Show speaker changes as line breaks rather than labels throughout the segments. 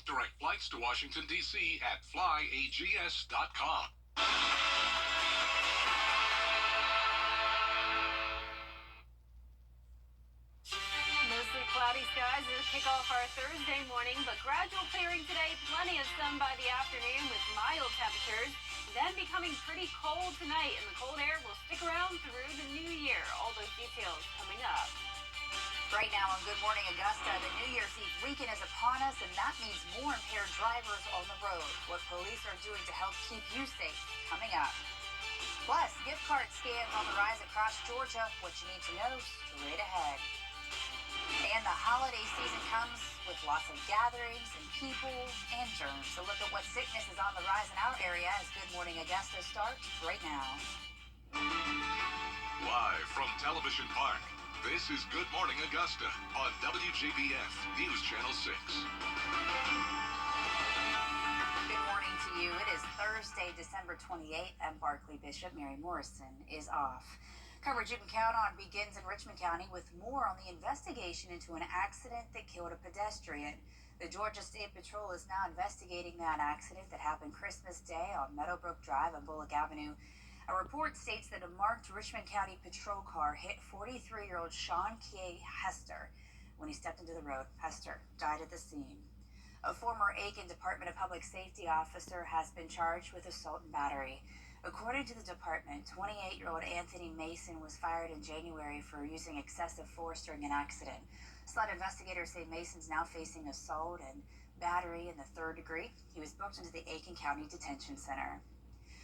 Direct flights to Washington, D.C. at flyags.com.
Mostly cloudy skies to kick off our Thursday morning, but gradual clearing today. Plenty of sun by the afternoon with mild temperatures. Then becoming pretty cold tonight, and the cold air will stick around through the new year. All those details coming up.
Right now on Good Morning Augusta, the New Year's Eve weekend is upon us, and that means more impaired drivers on the road. What police are doing to help keep you safe coming up. Plus, gift card scams on the rise across Georgia. What you need to know straight ahead. And the holiday season comes with lots of gatherings and people and germs. So look at what sickness is on the rise in our area as Good Morning Augusta starts right now.
Live from Television Park, this is Good Morning Augusta on WJBF News Channel 6.
Good morning to you. It is Thursday, December 28th, and Barclay Bishop Mary Morrison is off. Coverage you can count on begins in Richmond County with more on the investigation into an accident that killed a pedestrian. The Georgia State Patrol is now investigating that accident that happened Christmas Day on Meadowbrook Drive and Bullock Avenue. A report states that a marked Richmond County patrol car hit 43-year-old Sean K. Hester when he stepped into the road. Hester died at the scene. A former Aiken Department of Public Safety officer has been charged with assault and battery. According to the department, 28-year-old Anthony Mason was fired in January for using excessive force during an accident. SLED investigators say Mason's now facing assault and battery in the third degree. He was booked into the Aiken County Detention Center.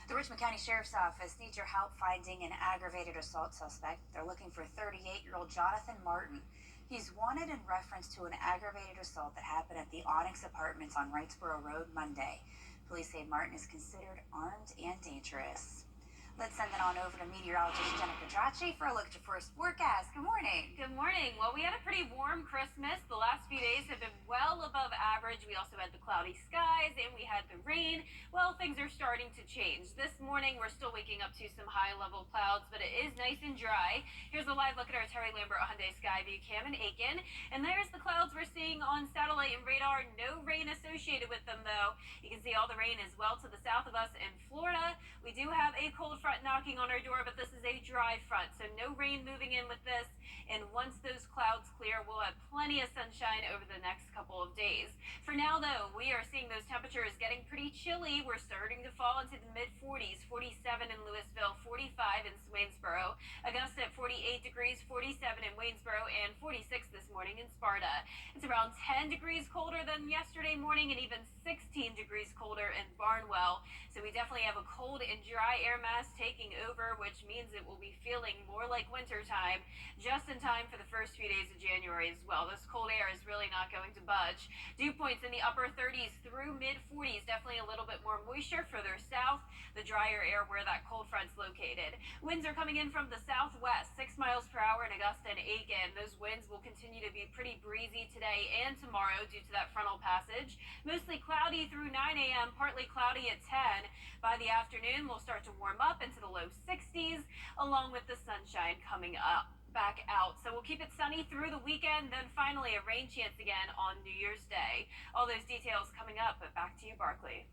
The Richmond County Sheriff's Office needs your help finding an aggravated assault suspect. They're looking for 38-year-old Jonathan Martin. He's wanted in reference to an aggravated assault that happened at the Onyx Apartments on Wrightsboro Road Monday. Police say Martin is considered armed and dangerous. Let's send it on over to meteorologist Jenna Pedracci for a look at your first forecast. Good morning.
Good morning. Well, we had a pretty warm Christmas. The last few days have been well above average. We also had the cloudy skies and we had the rain. Well, things are starting to change. This morning, we're still waking up to some high-level clouds, but it is nice and dry. Here's a live look at our Terry Lambert Hyundai Skyview Cam in Aiken. And there's the clouds we're seeing on satellite and radar. No rain associated with them, though. You can see all the rain is well to the south of us in Florida. We do have a cold front knocking on our door, but this is a dry front, so no rain moving in with this. And once those clouds clear, we'll have plenty of sunshine over the next couple of days. For now, though, we are seeing those temperatures getting pretty chilly. We're starting to fall into the mid-40s, 47 in Louisville, 45 in Swainsboro, Augusta at 48 degrees, 47 in Waynesboro, and 46 this morning in Sparta. It's around 10 degrees colder than yesterday morning and even 16 degrees colder in Barnwell. So we definitely have a cold and dry air mass taking over, which means it will be feeling more like winter time, just in time for the first few days of January as well. This cold air is really not going to budge. Dew points in the upper 30s through mid-40s, definitely a little bit more moisture further south, the drier air where that cold front's located. Winds are coming in from the southwest, 6 miles per hour in Augusta and Aiken. Those winds will continue to be pretty breezy today and tomorrow due to that frontal passage. Mostly cloudy through 9 a.m., partly cloudy at 10. By the afternoon, we'll start to warm up into the low 60s, along with the sunshine coming up back out. So we'll keep it sunny through the weekend, then finally a rain chance again on New Year's Day. All those details coming up, but back to you, Barclay.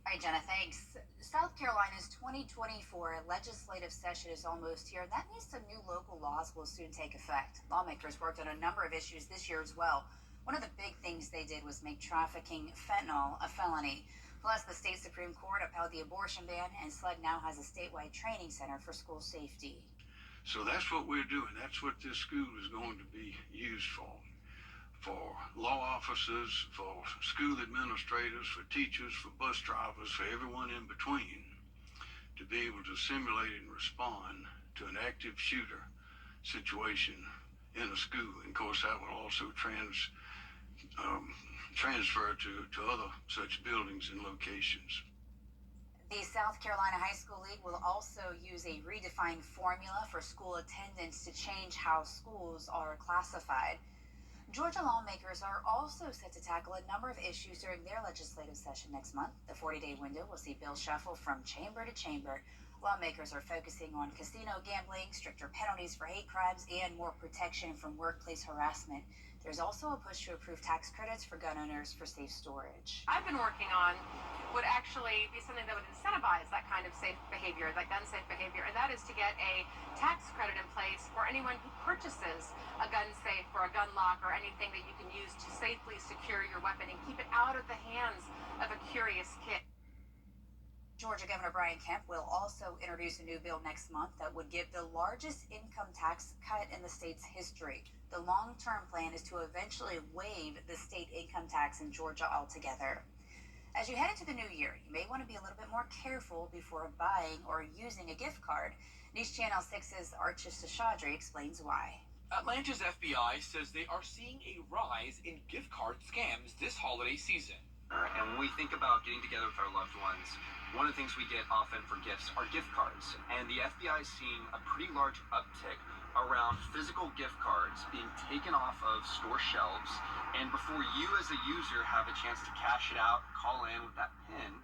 All right, Jenna, thanks. South Carolina's 2024 legislative session is almost here, and that means some new local laws will soon take effect. Lawmakers worked on a number of issues this year as well. One of the big things they did was make trafficking fentanyl a felony. Plus, the state Supreme Court upheld the abortion ban, and SLED now has a statewide training center for school safety.
So that's what we're doing. That's what this school is going to be used for law officers, for school administrators, for teachers, for bus drivers, for everyone in between, to be able to simulate and respond to an active shooter situation in a school. And of course, that will also transfer to other such buildings and locations.
The South Carolina High School League will also use a redefined formula for school attendance to change how schools are classified. Georgia lawmakers are also set to tackle a number of issues during their legislative session next month. The 40-day window will see bills shuffle from chamber to chamber. Lawmakers are focusing on casino gambling, stricter penalties for hate crimes, and more protection from workplace harassment. There's also a push to approve tax credits for gun owners for safe storage.
I've been working on would actually be something that would incentivize that kind of safe behavior, that gun safe behavior, and that is to get a tax credit in place for anyone who purchases a gun safe or a gun lock or anything that you can use to safely secure your weapon and keep it out of the hands of a curious kid.
Georgia Governor Brian Kemp will also introduce a new bill next month that would give the largest income tax cut in the state's history. The long-term plan is to eventually waive the state income tax in Georgia altogether. As you head into the new year, you may want to be a little bit more careful before buying or using a gift card. News Channel 6's Archie Seshadri explains why.
Atlanta's FBI says they are seeing a rise in gift card scams this holiday season.
And when we think about getting together with our loved ones, one of the things we get often for gifts are gift cards. And the FBI is seeing a pretty large uptick around physical gift cards being taken off of store shelves. And before you as a user have a chance to cash it out, call in with that PIN,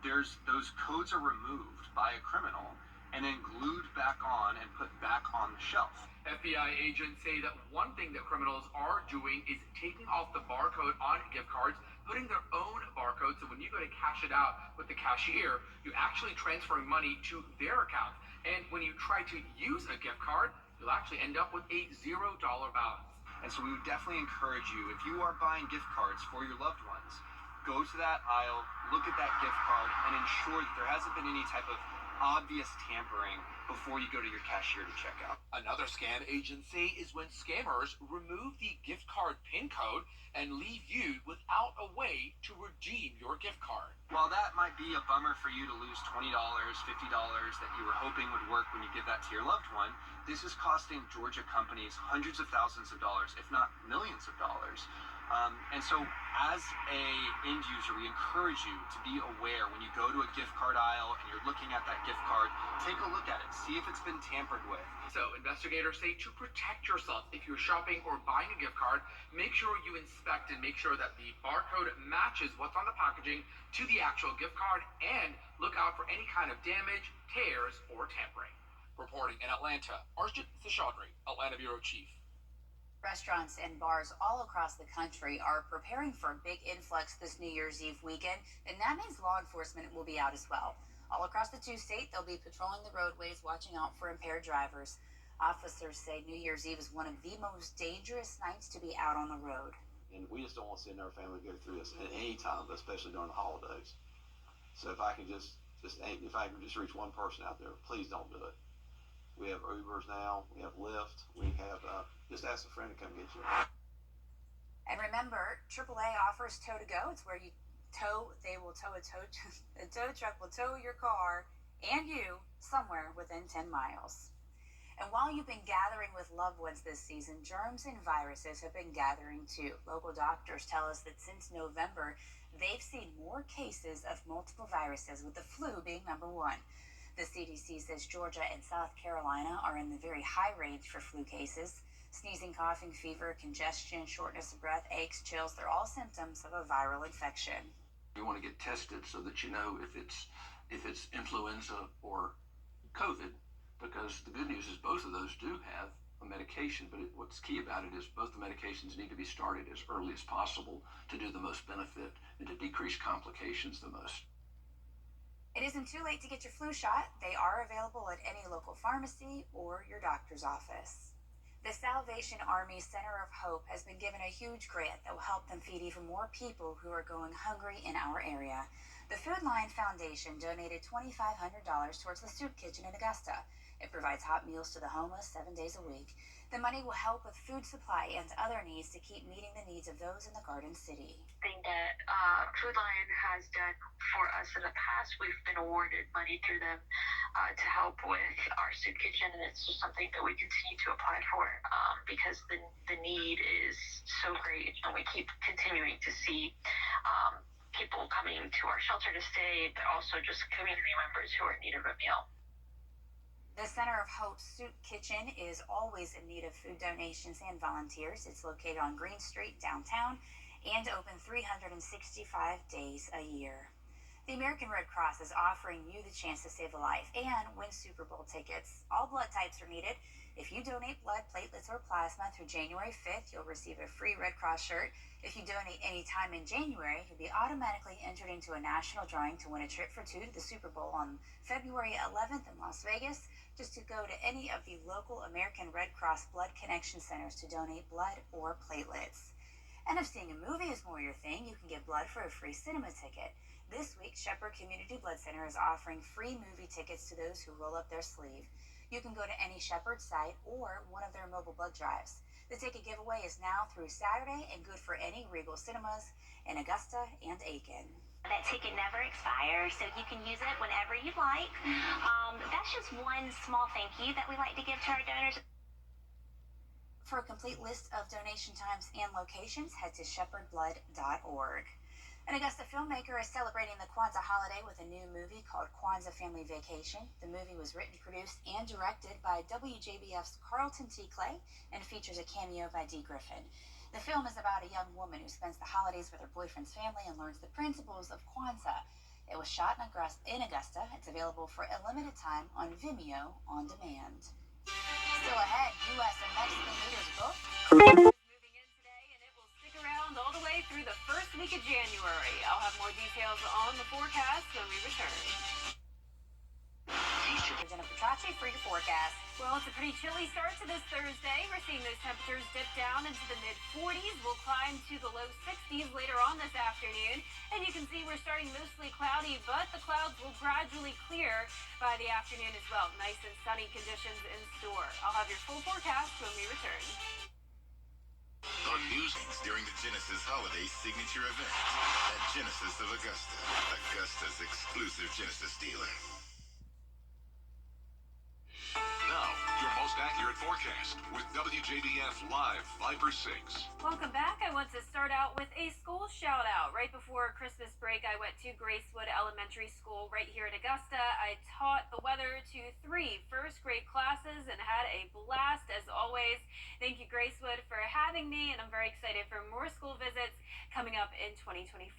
those codes are removed by a criminal and then glued back on and put back on the shelf.
FBI agents say that one thing that criminals are doing is taking off the barcode on gift cards, putting their own barcode, so when you go to cash it out with the cashier, you're actually transferring money to their account. And when you try to use a gift card, you'll actually end up with a $0 balance.
And so we would definitely encourage you, if you are buying gift cards for your loved ones, go to that aisle, look at that gift card, and ensure that there hasn't been any type of obvious tampering before you go to your cashier to check out.
Another scam agents say is when scammers remove the gift card PIN code and leave you without a way to redeem your gift card.
While that might be a bummer for you to lose $20, $50 that you were hoping would work when you give that to your loved one, this is costing Georgia companies hundreds of thousands of dollars, if not millions of dollars. And so as a end user, we encourage you to be aware when you go to a gift card aisle and you're looking at that gift card, take a look at it, see if it's been tampered with.
So investigators say to protect yourself if you're shopping or buying a gift card, make sure you inspect and make sure that the barcode matches what's on the packaging to the actual gift card, and look out for any kind of damage, tears, or tampering. Reporting in Atlanta, Arjit Seshadri, Atlanta Bureau Chief.
Restaurants and bars all across the country are preparing for a big influx this New Year's Eve weekend, and that means law enforcement will be out as well. All across the two-state, they'll be patrolling the roadways, watching out for impaired drivers. Officers say New Year's Eve is one of the most dangerous nights to be out on the road.
And we just don't want to send our family go through this at any time, but especially during the holidays. So if I can just reach one person out there, please don't do it. We have Ubers now, we have Lyft, we have, just ask a friend to come get you.
And remember, AAA offers tow to go. It's where you tow, a tow truck will tow your car and you somewhere within 10 miles. And while you've been gathering with loved ones this season, germs and viruses have been gathering too. Local doctors tell us that since November, they've seen more cases of multiple viruses, with the flu being number one. The CDC says Georgia and South Carolina are in the very high range for flu cases. Sneezing, coughing, fever, congestion, shortness of breath, aches, chills, they're all symptoms of a viral infection.
You want to get tested so that you know if it's influenza or COVID, because the good news is both of those do have a medication, but what's key about it is both the medications need to be started as early as possible to do the most benefit and to decrease complications the most.
It isn't too late to get your flu shot. They are available at any local pharmacy or your doctor's office. The Salvation Army Center of Hope has been given a huge grant that will help them feed even more people who are going hungry in our area. The Food Line Foundation donated $2,500 towards the soup kitchen in Augusta. It provides hot meals to the homeless 7 days a week. The money will help with food supply and other needs to keep meeting the needs of those in the Garden City.
Thing that Food Line has done for us in the past, we've been awarded money through them to help with our soup kitchen, and it's just something that we continue to apply for because the need is so great, and we keep continuing to see people coming to our shelter to stay, but also just community members who are in need of a meal.
The Center of Hope Soup Kitchen is always in need of food donations and volunteers. It's located on Green Street downtown and open 365 days a year. The American Red Cross is offering you the chance to save a life and win Super Bowl tickets. All blood types are needed. If you donate blood, platelets, or plasma through January 5th, you'll receive a free Red Cross shirt. If you donate any time in January, you'll be automatically entered into a national drawing to win a trip for two to the Super Bowl on February 11th in Las Vegas. Just to go to any of the local American Red Cross blood connection centers to donate blood or platelets. And if seeing a movie is more your thing, you can get blood for a free cinema ticket. This week, Shepherd Community Blood Center is offering free movie tickets to those who roll up their sleeve. You can go to any Shepherd site or one of their mobile blood drives. The ticket giveaway is now through Saturday and good for any Regal Cinemas in Augusta and Aiken.
That ticket never expires, so you can use it whenever you like. That's just one small thank you that we like to give to our donors.
For a complete list of donation times and locations, head to shepherdblood.org. An Augusta filmmaker is celebrating the Kwanzaa holiday with a new movie called Kwanzaa Family Vacation. The movie was written, produced, and directed by WJBF's Carlton T. Clay and features a cameo by Dee Griffin. The film is about a young woman who spends the holidays with her boyfriend's family and learns the principles of Kwanzaa. It was shot in Augusta. It's available for a limited time on Vimeo on demand. Still ahead, U.S. and Mexican leaders both
Moving in today, and it will stick around all the way through the first week of January. I'll have more details on the forecast when we return.
Jennifer Petracci for your forecast.
Well, it's a pretty chilly start to this Thursday. We're seeing those temperatures dip down into the mid-40s. We'll climb to the low 60s later on this afternoon. And you can see we're starting mostly cloudy, but the clouds will gradually clear by the afternoon as well. Nice and sunny conditions in store. I'll have your full forecast when we return.
On news during the Genesis Holiday Signature event at Genesis of Augusta, Augusta's exclusive Genesis dealer. Now, your most accurate forecast with WJBF Live Viper 6.
Welcome back. I want to start out with a school shout out. Right before Christmas break, I went to Gracewood Elementary School right here in Augusta. I taught the weather to 3 first grade classes and had a blast as always. Thank you, Gracewood, for having me, and I'm very excited for more school visits coming up in 2024.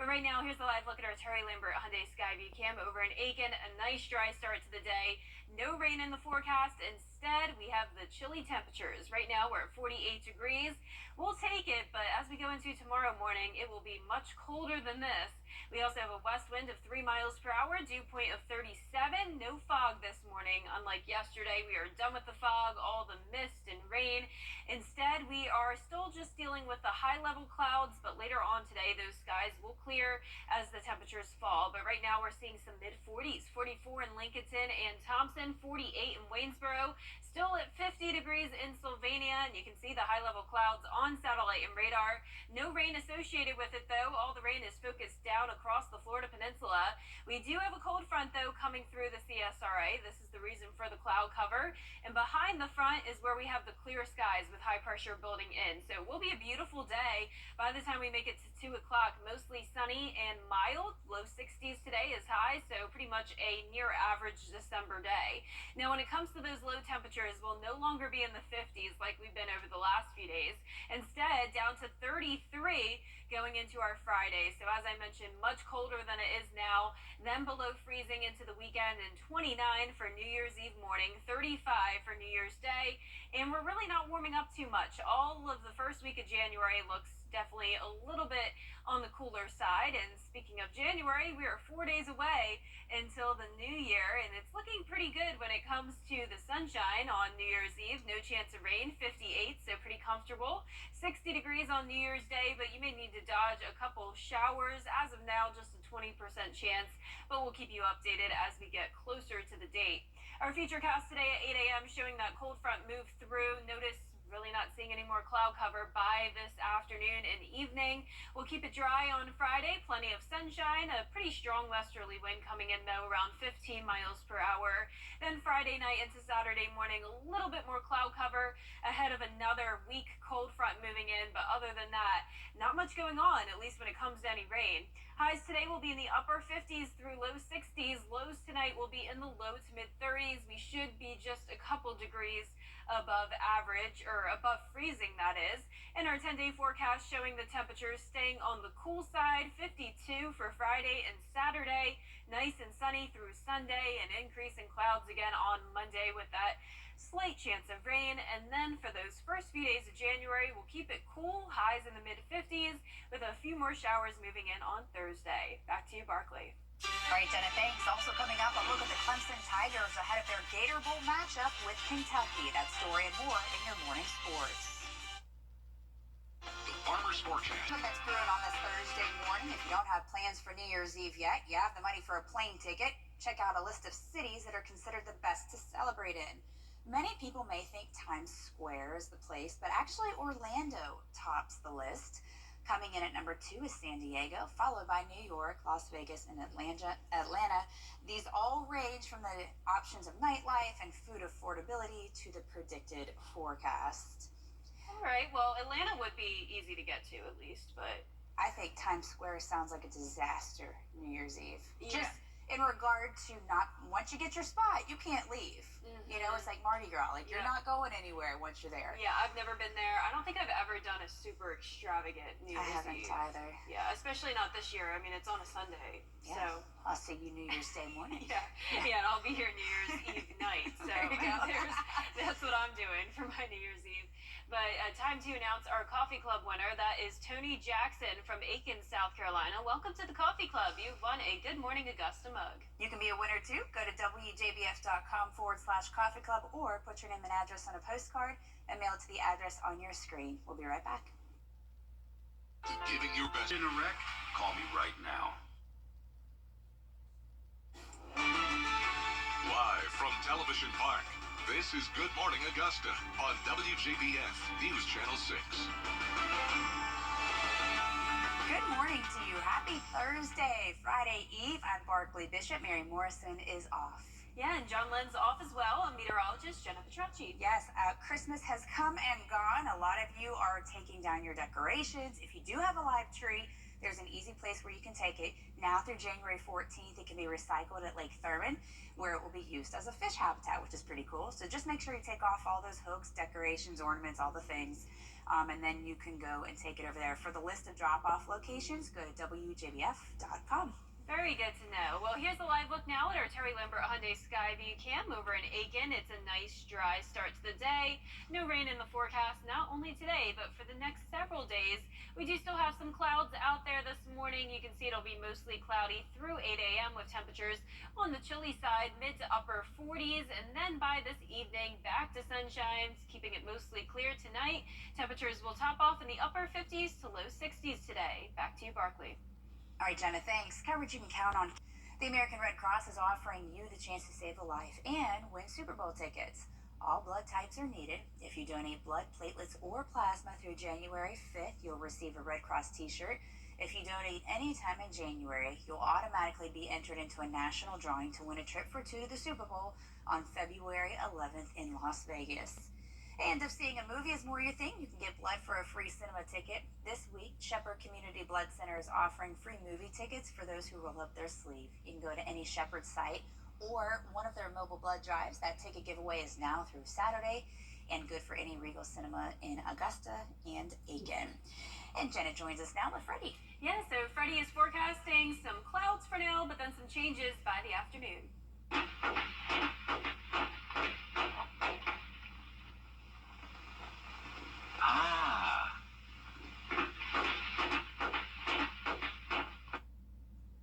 But right now, here's a live look at our Terry Lambert Hyundai Skyview Cam over in Aiken. A nice dry start to the day. No rain in the forecast. Instead, we have the chilly temperatures. Right now, we're at 48 degrees. We'll take it, but as we go into tomorrow morning, it will be much colder than this. We also have a west wind of 3 miles per hour, dew point of 37. No fog this morning. Unlike yesterday, we are done with the fog, all the mist and rain. Instead, we are still just dealing with the high-level clouds, but later on today, those skies will clear as the temperatures fall. But right now, we're seeing some mid-40s, 44 in Lincolnton and Thompson, 48 in Waynesboro, still at 50 degrees in Sylvania, and you can see the high-level clouds on satellite and radar. No rain associated with it, though. All the rain is focused down across the Florida Peninsula. We do have a cold front, though, coming through the CSRA. This is the reason for the cloud cover. And behind the front is where we have the clear skies with high pressure building in. So it will be a beautiful day by the time we make it to 2 o'clock. Mostly sunny and mild. Low 60s today is high, so pretty much a near average December day. Now, when it comes to those low temperatures, we'll no longer be in the 50s like we've been over the last few days. Instead, down to 33 going into our Friday. So as I mentioned, much colder than it is now, then below freezing into the weekend, and 29 for New Year's Eve morning, 35 for New Year's Day, and we're really not warming up too much. All of the first week of January looks definitely a little bit on the cooler side. And speaking of January, we are 4 days away until the new year, and it's looking pretty good when it comes to the sunshine on New Year's Eve. No chance of rain, 58, so pretty comfortable. 60 degrees on New Year's Day, but you may need to dodge a couple showers. As of now, just a 20% chance, but we'll keep you updated as we get closer to the date. Our futurecast today at 8 a.m. showing that cold front move through. Notice really not seeing any more cloud cover by this afternoon and evening. We'll keep it dry on Friday. Plenty of sunshine. A pretty strong westerly wind coming in, though, around 15 miles per hour. Then Friday night into Saturday morning, a little bit more cloud cover ahead of another weak cold front moving in. But other than that, not much going on, at least when it comes to any rain. High Highs today will be in the upper 50s through low 60s. Lows tonight will be in the low to mid 30s. We should be just a couple degrees above average, or above freezing, that is. And our 10-day forecast showing the temperatures staying on the cool side, 52 for Friday and Saturday. Nice and sunny through Sunday, and increase in clouds again on Monday with that slight chance of rain. And then for those first few days of January, we'll keep it cool, highs in the mid 50s, with a few more showers moving in on Thursday. Back to you, Barkley.
All right, Jenna, thanks. Also coming up, a look at the Clemson Tigers ahead of their Gator Bowl matchup with Kentucky. That story and more in your morning sports.
The Farmer's Forecast.
That's brewing on this Thursday morning. If you don't have plans for New Year's Eve yet, you have the money for a plane ticket. Check out a list of cities that are considered the best to celebrate in. Many people may think Times Square is the place, but actually Orlando tops the list. Coming in at number 2 is San Diego, followed by New York, Las Vegas, and Atlanta. These all range from the options of nightlife and food affordability to the predicted forecast.
All right, well, Atlanta would be easy to get to at least, but
I think Times Square sounds like a disaster New Year's Eve.
Yeah.
Just in regard to not, once you get your spot, you can't leave.
Mm-hmm.
You know, it's like Mardi Gras. Like, you're not going anywhere once you're there.
Yeah, I've never been there. I don't think I've ever done a super extravagant New
I
Year's
haven't
Eve.
either.
Yeah, especially not this year. I mean, it's on a Sunday.
Yeah.
So
I'll see you New Year's Day morning.
yeah, and I'll be here New Year's Eve night. So
There you go.
that's what I'm doing for my New Year's Eve. But time to announce our coffee club winner. That is Tony Jackson from Aiken, South Carolina. Welcome to the coffee club. You've won a Good Morning Augusta mug.
You can be a winner too. Go to WJBF.com/coffee club or put your name and address on a postcard and mail it to the address on your screen. We'll be right back.
Giving your best.
In a wreck?
Call me right now. Live from Television Park, this is Good Morning Augusta on WJBF News Channel 6.
Good morning to you. Happy Thursday, Friday Eve. I'm Barkley Bishop. Mary Morrison is off.
Yeah, and John Lynn's off as well. And meteorologist Jenna Petracci.
Yes, Christmas has come and gone. A lot of you are taking down your decorations. If you do have a live tree, there's an easy place where you can take it. Now through January 14th, it can be recycled at Lake Thurman, where it will be used as a fish habitat, which is pretty cool. So just make sure you take off all those hooks, decorations, ornaments, all the things. And then you can go and take it over there. For the list of drop-off locations, go to WJBF.com.
Very good to know. Well, here's the live look now at our Terry Lambert Hyundai Skyview Cam over in Aiken. It's a nice dry start to the day. No rain in the forecast, not only today, but for the next several days. We do still have some clouds out there this morning. You can see it'll be mostly cloudy through 8 a.m. with temperatures on the chilly side, mid to upper 40s. And then by this evening, back to sunshine, keeping it mostly clear tonight. Temperatures will top off in the upper 50s to low 60s today. Back to you, Barkley.
All right, Jenna, thanks. Coverage you can count on. The American Red Cross is offering you the chance to save a life and win Super Bowl tickets. All blood types are needed. If you donate blood, platelets, or plasma through January 5th, you'll receive a Red Cross t-shirt. If you donate anytime in January, you'll automatically be entered into a national drawing to win a trip for 2 to the Super Bowl on February 11th in Las Vegas. And if seeing a movie is more your thing, you can get blood for a free cinema ticket. This week, Shepherd Community Blood Center is offering free movie tickets for those who roll up their sleeve. You can go to any Shepherd site or one of their mobile blood drives. That ticket giveaway is now through Saturday and good for any Regal Cinema in Augusta and Aiken. And Jenna joins us now with Freddie.
Yeah, so Freddie is forecasting some clouds for now, but then some changes by the afternoon.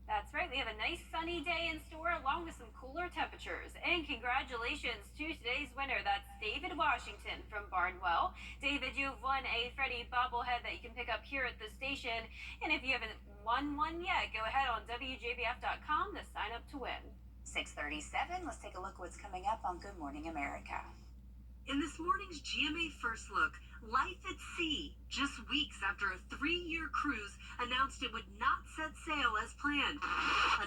That's right, we have a nice sunny day in store along with some cooler temperatures. And congratulations to today's winner. That's David Washington from Barnwell. David, you've won a Freddie bobblehead that you can pick up here at the station. And if you haven't won one yet, go ahead on WJBF.com to sign up to win.
6:37. Let's take a look at what's coming up on Good Morning America.
In this morning's GMA First Look, life at sea, just weeks after a 3-year cruise announced it would not set sail as planned.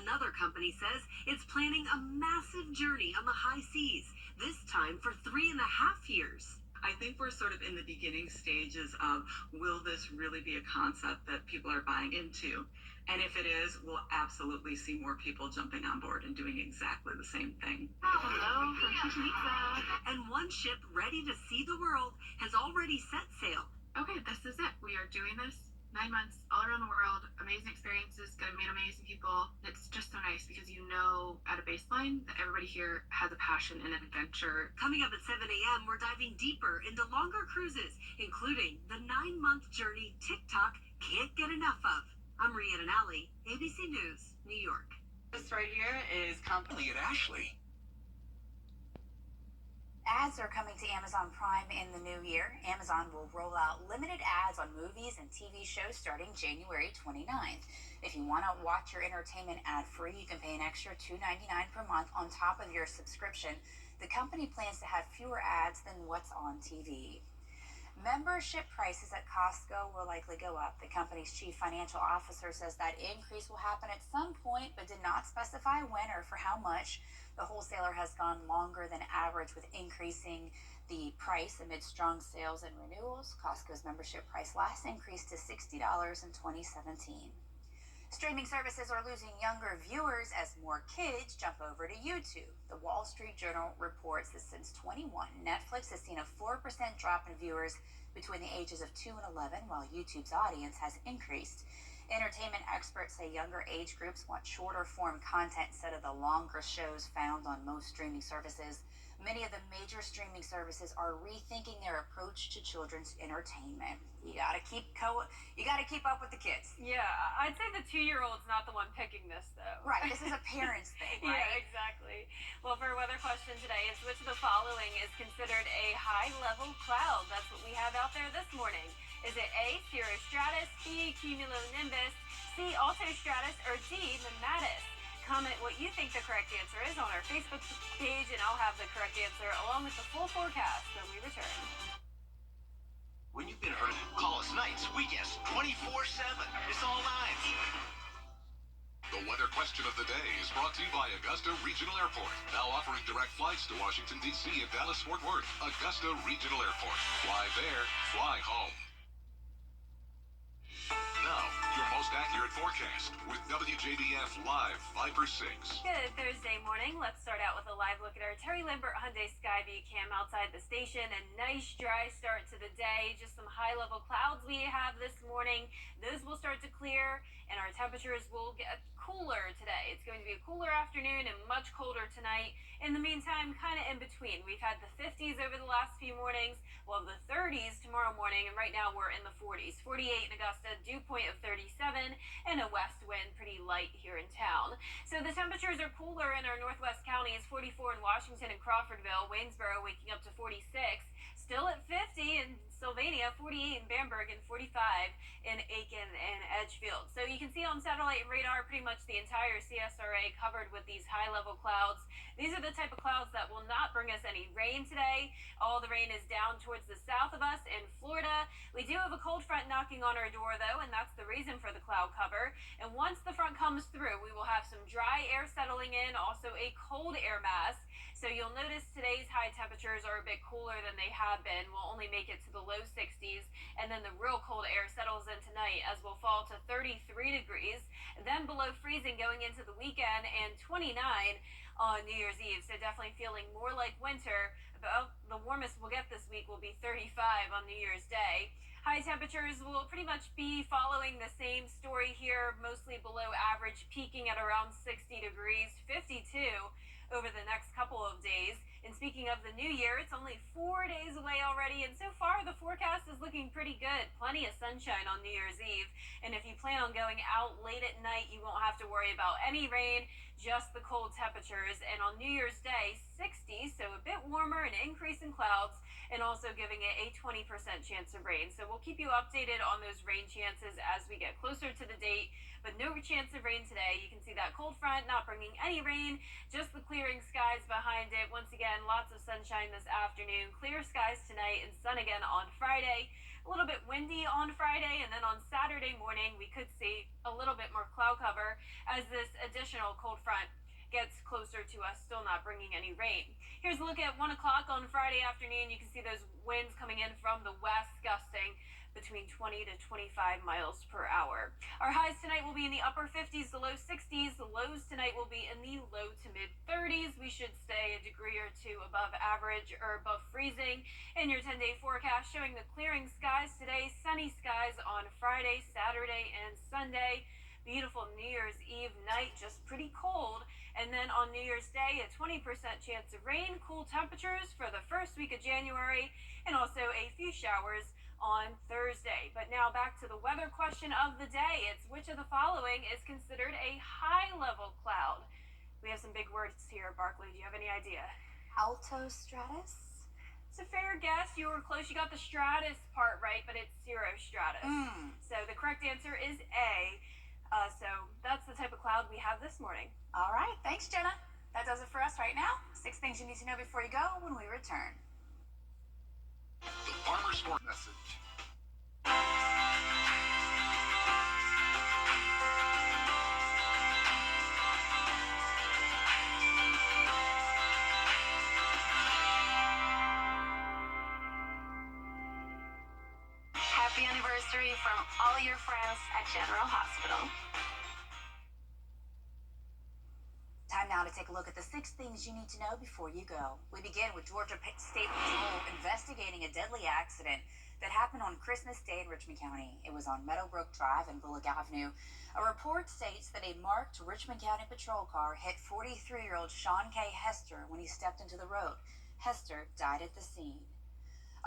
Another company says it's planning a massive journey on the high seas, this time for 3.5 years.
I think we're sort of in the beginning stages of, will this really be a concept that people are buying into? And if it is, we'll absolutely see more people jumping on board and doing exactly the same thing.
Hello from Chichen-Itza. And one ship ready to see the world has already set sail.
Okay, this is it. We are doing this 9 months all around the world. Amazing experiences, gonna meet amazing people. It's just so nice because you know at a baseline that everybody here has a passion and an adventure.
Coming up at 7 a.m., we're diving deeper into longer cruises, including the 9-month journey TikTok can't get enough of. I'm Rhiannon Alley, ABC News, New York.
This right here is Company at Ashley.
Ads are coming to Amazon Prime in the new year. Amazon will roll out limited ads on movies and TV shows starting January 29th. If you want to watch your entertainment ad-free, you can pay an extra $2.99 per month on top of your subscription. The company plans to have fewer ads than what's on TV. Membership prices at Costco will likely go up. The company's chief financial officer says that increase will happen at some point, but did not specify when or for how much. The wholesaler has gone longer than average with increasing the price amid strong sales and renewals. Costco's membership price last increased to $60 in 2017. Streaming services are losing younger viewers as more kids jump over to YouTube. The Wall Street Journal reports that since 21, Netflix has seen a 4% drop in viewers between the ages of 2 and 11, while YouTube's audience has increased. Entertainment experts say younger age groups want shorter form content instead of the longer shows found on most streaming services. Many of the major streaming services are rethinking their approach to children's entertainment. You gotta keep up with the kids.
Yeah, I'd say the 2-year-old's not the one picking this, though.
Right, this is a parent's thing, right?
Yeah, exactly. Well, for our weather question today is which of the following is considered a high-level cloud? That's what we have out there this morning. Is it A, cirrostratus, B, cumulonimbus, C, altostratus, or D, mammatus? Comment what you think the correct answer is on our Facebook page, and I'll have the correct answer along with the full forecast when we return.
When you've been hurt, call us nights, weekends, 24/7. It's all live.
The weather question of the day is brought to you by Augusta Regional Airport. Now offering direct flights to Washington, D.C. and Dallas-Fort Worth. Augusta Regional Airport. Fly there, fly home. Now, your most accurate forecast with WJBF Live 5/6.
Good Thursday morning. Let's start out with a live look at our Terry Lambert Hyundai Skyview cam outside the station. A nice dry start to the day. Just some high-level clouds we have this morning. Those will start to clear, and our temperatures will get cooler today. It's going to be a cooler afternoon and much colder tonight. In the meantime, kind of in between. We've had the 50s over the last few mornings. We'll have the 30s tomorrow morning, and right now we're in the 40s. 48 in Augusta, dew point of 37, and a west wind pretty light here in town. So the temperatures are cooler in our northwest counties. 44 in Washington and Crawfordville. Waynesboro waking up to 46. Still at 50 in Sylvania, 48 in Bamberg, and 45 in Aiken and Edgefield. So you can see on satellite radar pretty much the entire CSRA covered with these high-level clouds. These are the type of clouds that will not bring us any rain today. All the rain is down towards the south of us in Florida. We do have a cold front knocking on our door, though, and that's the reason for the cloud cover. And once the front comes through, we will have some dry air settling in, also a cold air mass. So you'll notice today's high temperatures are a bit cooler than they have been. We'll only make it to the low 60s, and then the real cold air settles in tonight as we'll fall to 33 degrees, then below freezing going into the weekend, and 29 on New Year's Eve. So definitely feeling more like winter. About the warmest we'll get this week will be 35 on New Year's Day. High temperatures will pretty much be following the same story here, mostly below average, peaking at around 60 degrees, 52 over the next couple of days. And speaking of the new year, it's only 4 days away already, and so far the forecast is looking pretty good. Plenty of sunshine on New Year's Eve, and if you plan on going out late at night, you won't have to worry about any rain, just the cold temperatures. And on New Year's Day, 60, so a bit warmer, an increase in clouds, and also giving it a 20% chance of rain. So we'll keep you updated on those rain chances as we get closer to the date, but no chance of rain today. You can see that cold front not bringing any rain, just the clearing skies behind it. Once again, lots of sunshine this afternoon, clear skies tonight, and sun again on Friday. A little bit windy on Friday, and then on Saturday morning we could see a little bit more cloud cover as this additional cold front gets closer to us, still not bringing any rain. Here's a look at 1 o'clock on Friday afternoon. You can see those winds coming in from the west, gusting between 20 to 25 miles per hour. Our highs tonight will be in the upper 50s to low 60s. The lows tonight will be in the low to mid 30s. We should stay a degree or two above average or above freezing. In your 10-day forecast showing the clearing skies today, sunny skies on Friday, Saturday, and Sunday. Beautiful New Year's Eve night, just pretty cold. And then on New Year's Day, a 20% chance of rain, cool temperatures for the first week of January, and also a few showers on Thursday. But now back to the weather question of the day. It's which of the following is considered a high-level cloud? We have some big words here, Barkley. Do you have any idea?
Altostratus?
It's a fair guess. You were close. You got the stratus part right, but it's cirrostratus. So the correct answer is A. So that's the type of cloud we have this morning.
All right. Thanks, Jenna. That does it for us right now. 6 things you need to know before you go when we return.
The Farmer Sport Message.
Happy anniversary from all your friends at General Hospital.
Time now to take a look at the 6 things you need to know before you go. We begin with Georgia State Patrol investigating a deadly accident that happened on Christmas Day in Richmond County. It was on Meadowbrook Drive and Bullock Avenue. A report states that a marked Richmond County patrol car hit 43-year-old Sean K. Hester when he stepped into the road. Hester died at the scene.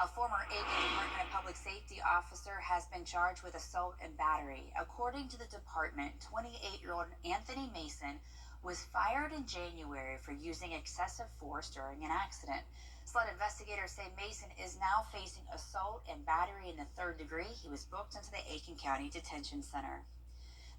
A former Aiken Department of Public Safety officer has been charged with assault and battery. According to the department, 28-year-old Anthony Mason was fired in January for using excessive force during an accident. SLED investigators say Mason is now facing assault and battery in the 3rd degree. He was booked into the Aiken County Detention Center.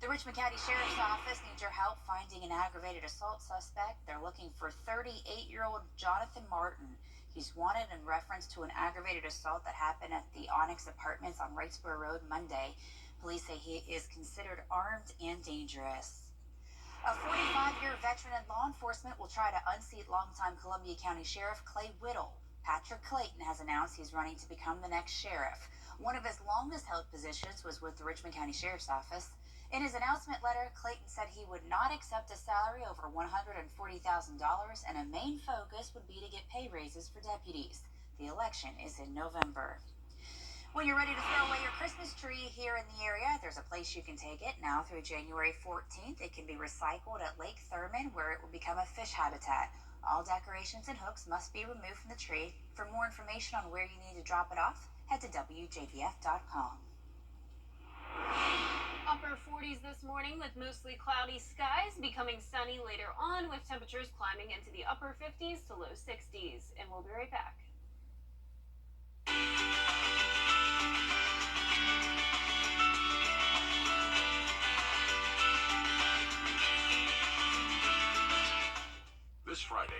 The Richmond County Sheriff's Office needs your help finding an aggravated assault suspect. They're looking for 38-year-old Jonathan Martin. He's wanted in reference to an aggravated assault that happened at the Onyx Apartments on Wrightsboro Road Monday. Police say he is considered armed and dangerous. A 45-year veteran in law enforcement will try to unseat longtime Columbia County Sheriff Clay Whittle. Patrick Clayton has announced he's running to become the next sheriff. One of his longest-held positions was with the Richmond County Sheriff's Office. In his announcement letter, Clayton said he would not accept a salary over $140,000, and a main focus would be to get pay raises for deputies. The election is in November. When you're ready to throw away your Christmas tree here in the area, there's a place you can take it now through January 14th. It can be recycled at Lake Thurman, where it will become a fish habitat. All decorations and hooks must be removed from the tree. For more information on where you need to drop it off, head to WJBF.com.
Upper 40s this morning with mostly cloudy skies, becoming sunny later on with temperatures climbing into the upper 50s to low 60s. And we'll be right back.
This Friday.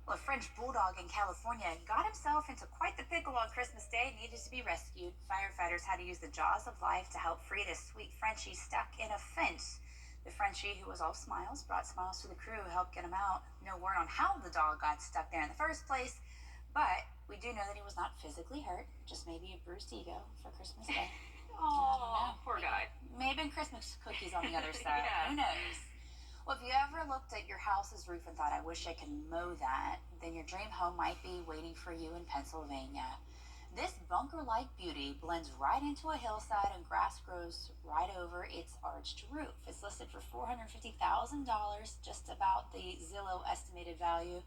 Well, a French bulldog in California got himself into quite the pickle on Christmas Day and needed to be rescued. Firefighters had to use the jaws of life to help free this sweet Frenchie stuck in a fence. The Frenchie, who was all smiles, brought smiles to the crew who helped get him out. No word on how the dog got stuck there in the first place, but we do know that he was not physically hurt, just maybe a bruised ego for Christmas Day.
Oh, poor guy.
May have been Christmas cookies on the other side.
Yeah.
Who knows? Well, if you ever looked at your house's roof and thought, I wish I could mow that, then your dream home might be waiting for you in Pennsylvania. This bunker-like beauty blends right into a hillside and grass grows right over its arched roof. It's listed for $450,000, just about the Zillow estimated value.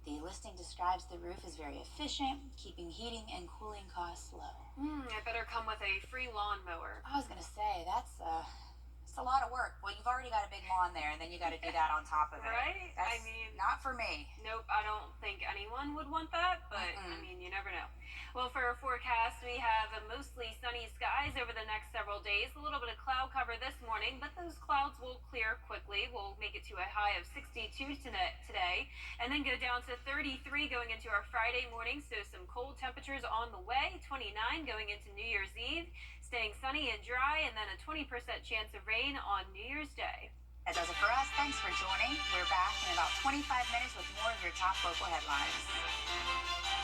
The listing describes the roof as very efficient, keeping heating and cooling costs low.
It better come with a free lawnmower.
I was going to say, it's a lot of work. Well, you've already got a big lawn there, and then you got to do that on top of it.
Right?
That's
I mean,
not for me.
Nope, I don't think anyone would want that, but I mean, you never know. Well, for our forecast, we have mostly sunny skies over the next several days. A little bit of cloud cover this morning, but those clouds will clear quickly. We'll make it to a high of 62 today, and then go down to 33 going into our Friday morning, so some cold temperatures. temperatures on the way, 29 going into New Year's Eve, staying sunny and dry, and then a 20% chance of rain on New Year's Day.
That does it for us. Thanks for joining. We're back in about 25 minutes with more of your top local headlines.